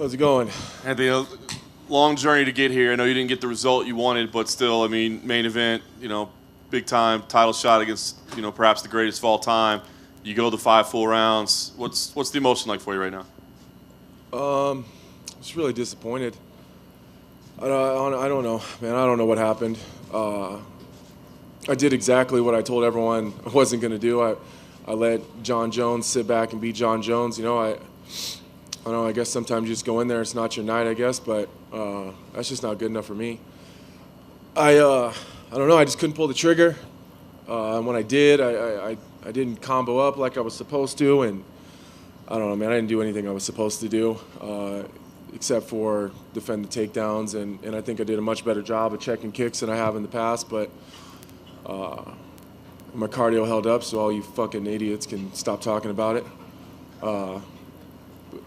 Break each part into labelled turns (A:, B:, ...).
A: How's it going?
B: Had the long journey to get here. I know you didn't get the result you wanted, but still, I mean, main event, big time title shot against, perhaps the greatest of all time. You go the 5 full rounds. What's the emotion like for you right now?
A: Just really disappointed. I don't know, man. I don't know what happened. I did exactly what I told everyone I wasn't going to do. I let John Jones sit back and beat John Jones. I don't know. I guess sometimes you just go in there. It's not your night, I guess, but that's just not good enough for me. I don't know. I just couldn't pull the trigger. And when I did, I didn't combo up like I was supposed to, and I don't know, man. I didn't do anything I was supposed to do, except for defend the takedowns, and I think I did a much better job of checking kicks than I have in the past. But my cardio held up, so all you fucking idiots can stop talking about it.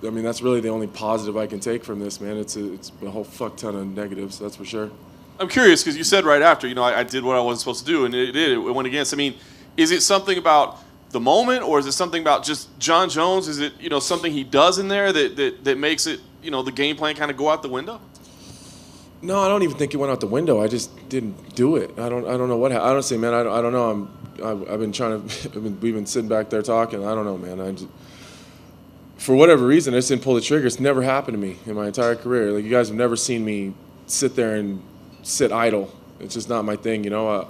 A: I mean, that's really the only positive I can take from this, man. It's a whole fuck ton of negatives, that's for sure.
B: I'm curious because you said right after, I did what I wasn't supposed to do, and it went against. I mean, is it something about the moment, or is it something about just John Jones? Is it something he does in there that makes it the game plan kind of go out the window?
A: No, I don't even think it went out the window. I just didn't do it. I don't know what happened. Honestly, man, I don't know. I've been trying to. We've been sitting back there talking. I don't know, man. For whatever reason, I just didn't pull the trigger. It's never happened to me in my entire career. Like, you guys have never seen me sit there and sit idle. It's just not my thing, I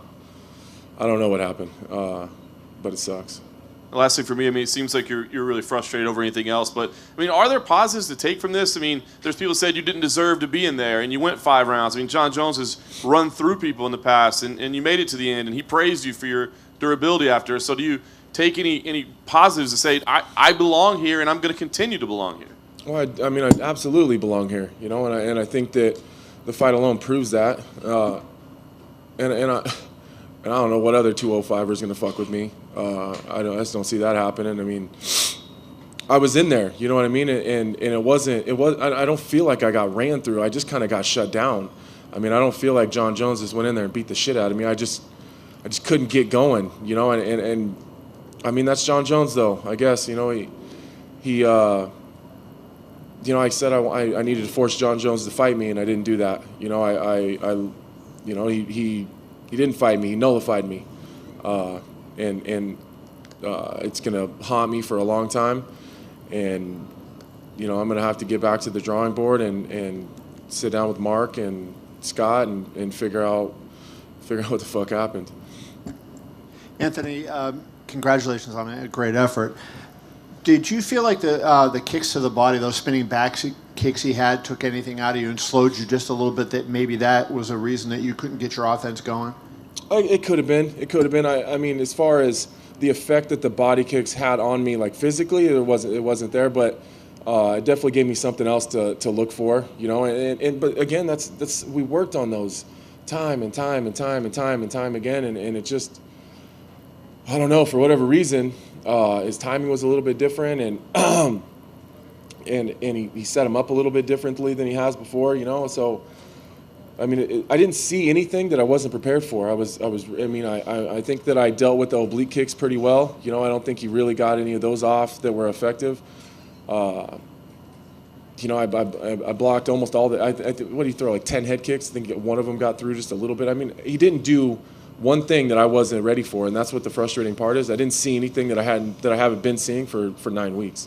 A: don't know what happened, but it sucks.
B: Lastly, for me, I mean, it seems like you're really frustrated over anything else. But I mean, are there positives to take from this? I mean, there's people who said you didn't deserve to be in there, and you went 5 rounds. I mean, John Jones has run through people in the past, and you made it to the end, and he praised you for your durability after. So do you take any positives to say, I belong here, and I'm going to continue to belong here?
A: Well, I mean, I absolutely belong here, and I think that the fight alone proves that. And I don't know what other 205er is going to fuck with me. I just don't see that happening. I mean, I was in there, you know what I mean? And it wasn't. I don't feel like I got ran through. I just kind of got shut down. I mean, I don't feel like John Jones just went in there and beat the shit out of me. I just couldn't get going, And I mean, that's John Jones, though. I guess he I said I needed to force John Jones to fight me, and I didn't do that. He didn't fight me. He nullified me, and it's gonna haunt me for a long time. And I'm gonna have to get back to the drawing board and sit down with Mark and Scott and figure out what the fuck happened.
C: Anthony, congratulations on a great effort. Did you feel like the kicks to the body, those spinning back kicks he had, took anything out of you and slowed you just a little bit, that maybe that was a reason that you couldn't get your offense going?
A: It could have been. I mean, as far as the effect that the body kicks had on me, like physically, it wasn't there, but it definitely gave me something else to look for, but again, that's we worked on those time and time again, and it just, I don't know, for whatever reason, his timing was a little bit different, and he set him up a little bit differently than he has before, so I mean, I didn't see anything that I wasn't prepared for. I think that I dealt with the oblique kicks pretty well. I don't think he really got any of those off that were effective. I blocked almost all the. What did he throw? Like 10 head kicks. I think one of them got through just a little bit. I mean, he didn't do one thing that I wasn't ready for, and that's what the frustrating part is. I didn't see anything that I haven't been seeing for 9 weeks.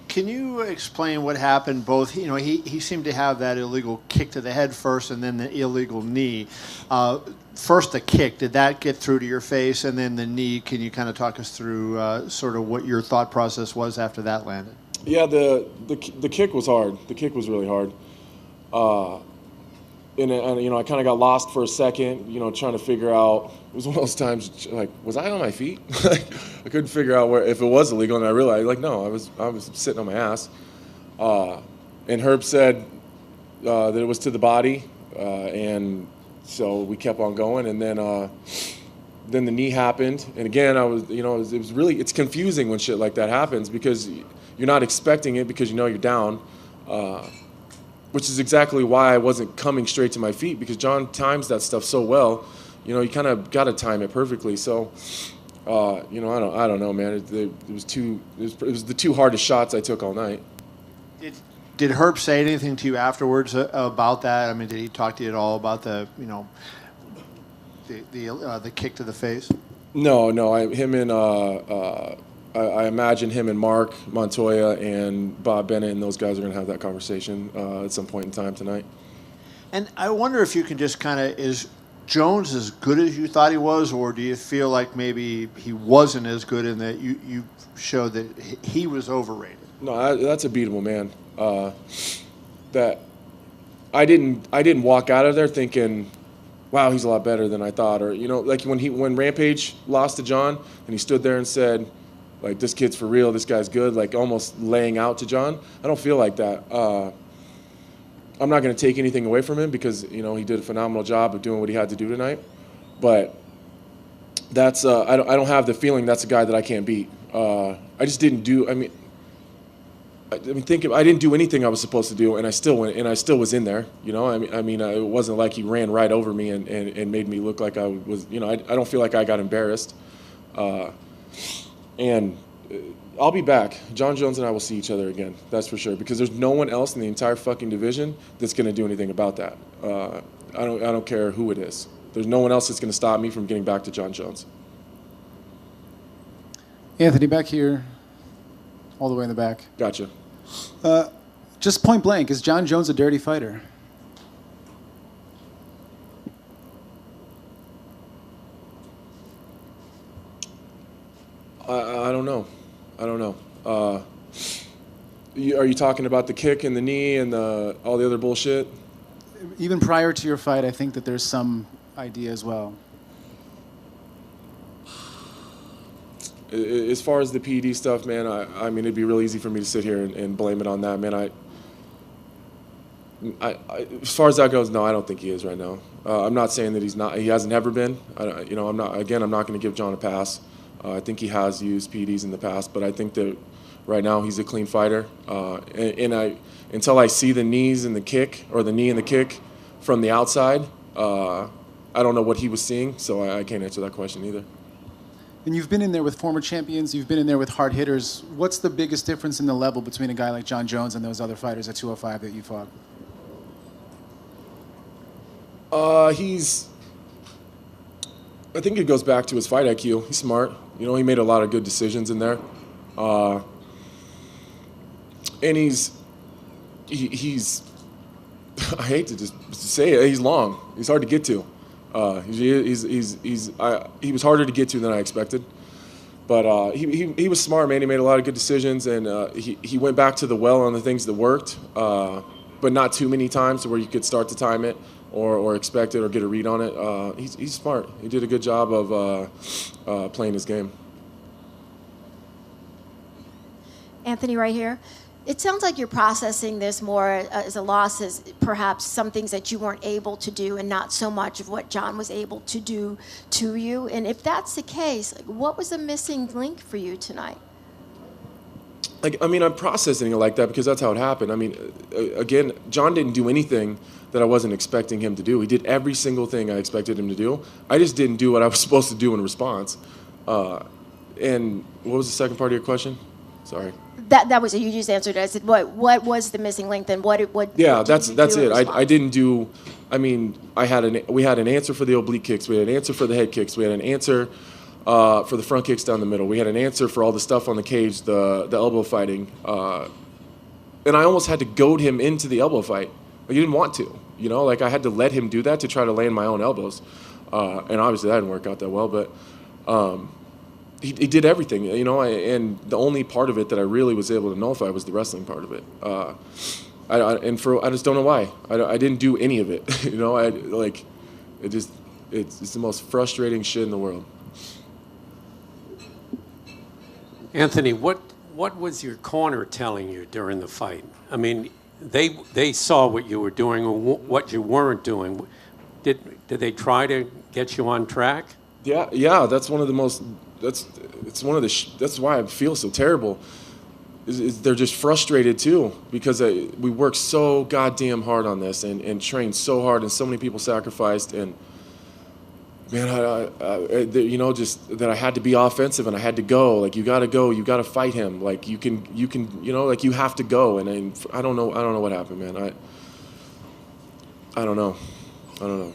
C: Can you explain what happened? Both, he seemed to have that illegal kick to the head first, and then the illegal knee. First, the kick, did that get through to your face, and then the knee? Can you kind of talk us through sort of what your thought process was after that landed?
A: Yeah, the kick was hard. The kick was really hard. And I kind of got lost for a second, trying to figure out. It was one of those times, like, was I on my feet? I couldn't figure out if it was illegal, and I realized, like, no, I was sitting on my ass. And Herb said that it was to the body, and so we kept on going, and then the knee happened, and again, it was really, it's confusing when shit like that happens because you're not expecting it because you're down. Which is exactly why I wasn't coming straight to my feet, because John times that stuff so well. You kind of got to time it perfectly. So, I don't know, man. It was the two hardest shots I took all night.
C: Did Herb say anything to you afterwards about that? I mean, did he talk to you at all about the kick to the face?
A: No. I imagine him and Mark Montoya and Bob Bennett and those guys are going to have that conversation at some point in time tonight.
C: And I wonder if you can just kind of, is Jones as good as you thought he was, or do you feel like maybe he wasn't as good in that you showed that he was overrated?
A: No, that's a beatable man. That I didn't walk out of there thinking, wow, he's a lot better than I thought, or like when Rampage lost to John and he stood there and said, like, this kid's for real, this guy's good, like almost laying out to John. I don't feel like that. I'm not going to take anything away from him because he did a phenomenal job of doing what he had to do tonight. But that's I don't have the feeling that's a guy that I can't beat. I just didn't do. I didn't do anything I was supposed to do, and I still went, and I still was in there. It wasn't like he ran right over me and made me look like I was. I don't feel like I got embarrassed. And I'll be back. John Jones and I will see each other again. That's for sure. Because there's no one else in the entire fucking division that's going to do anything about that. I don't care who it is. There's no one else that's going to stop me from getting back to John Jones.
D: Anthony, back here, all the way in the back.
A: Gotcha.
D: Just point blank, is John Jones a dirty fighter?
A: I don't know. Are you talking about the kick and the knee and all the other bullshit?
D: Even prior to your fight, I think that there's some idea as well.
A: As far as the PED stuff, man, I mean, it'd be real easy for me to sit here and blame it on that, man. As far as that goes, no, I don't think he is right now. I'm not saying that he's not. He hasn't ever been. I'm not. Again, I'm not going to give John a pass. I think he has used PEDs in the past, but I think that right now he's a clean fighter. Until I see the knees and the kick, or the knee and the kick from the outside, I don't know what he was seeing, so I can't answer that question either.
D: And you've been in there with former champions. You've been in there with hard hitters. What's the biggest difference in the level between a guy like John Jones and those other fighters at 205 that you fought? I think it goes back to his fight IQ. He's smart. He made a lot of good decisions in there. And he's I hate to just say it, he's long. He's hard to get to. He was harder to get to than I expected. But he was smart, man. He made a lot of good decisions, and he went back to the well on the things that worked, but not too many times to where you could start to time it or expect it or get a read on it. He's smart. He did a good job of playing his game.
E: Anthony, right here. It sounds like you're processing this more as a loss, as perhaps some things that you weren't able to do and not so much of what John was able to do to you. And if that's the case, what was the missing link for you tonight?
A: I'm processing it like that because that's how it happened. Again, John didn't do anything that I wasn't expecting him to do. He did every single thing I expected him to do. I just didn't do what I was supposed to do in response. And what was the second part of your question? Sorry.
E: That was it. You just answered it. I said, what was the missing link then?
A: Yeah, that's it. I didn't do. We had an answer for the oblique kicks. We had an answer for the head kicks. We had an answer for the front kicks down the middle. We had an answer for all the stuff on the cage, the elbow fighting. And I almost had to goad him into the elbow fight. He didn't want to. I had to let him do that to try to land my own elbows. And obviously that didn't work out that well, but. He did everything, and the only part of it that I really was able to nullify was the wrestling part of it. I just don't know why. I didn't do any of it. It's the most frustrating shit in the world.
F: Anthony, what was your corner telling you during the fight? They saw what you were doing or what you weren't doing. Did they try to get you on track?
A: Yeah. That's one of the most. That's why I feel so terrible. Is they're just frustrated too because we worked so goddamn hard on this and trained so hard and so many people sacrificed and
D: Man, you know, just that I had to be offensive and I had to go. Like, you got to go. You got to fight him. Like, you can, you know, like, you have to go. And I don't know what happened, man. I don't know. I don't know.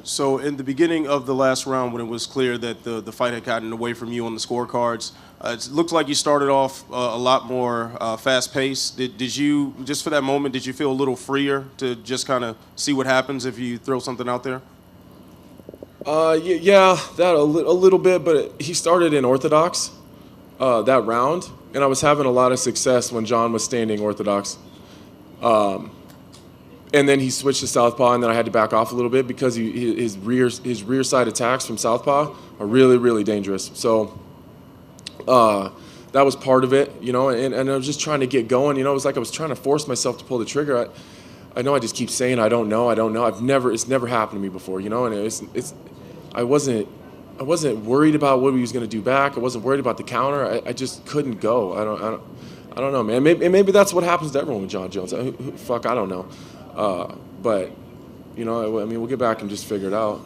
G: So in the beginning of the last round, when it was clear that the fight had gotten away from you on the scorecards, it looked like you started off a lot more fast-paced. Did you, just for that moment, did you feel a little freer to just kind of see what happens if you throw something out there?
D: Yeah, that a little bit, but he started in orthodox that round, and I was having a lot of success when John was standing orthodox. And then he switched to southpaw, and then I had to back off a little bit because his rear side attacks from southpaw are really, really dangerous. So that was part of it, you know, and I was just trying to get going. You know, it was like I was trying to force myself to pull the trigger. I know I just keep saying I don't know. It's never happened to me before, you know, and I wasn't worried about what he was going to do back. I wasn't worried about the counter. I just couldn't go. I don't know, man. Maybe that's what happens to everyone with John Jones. I don't know. But, you know, I mean, we'll get back and just figure it out.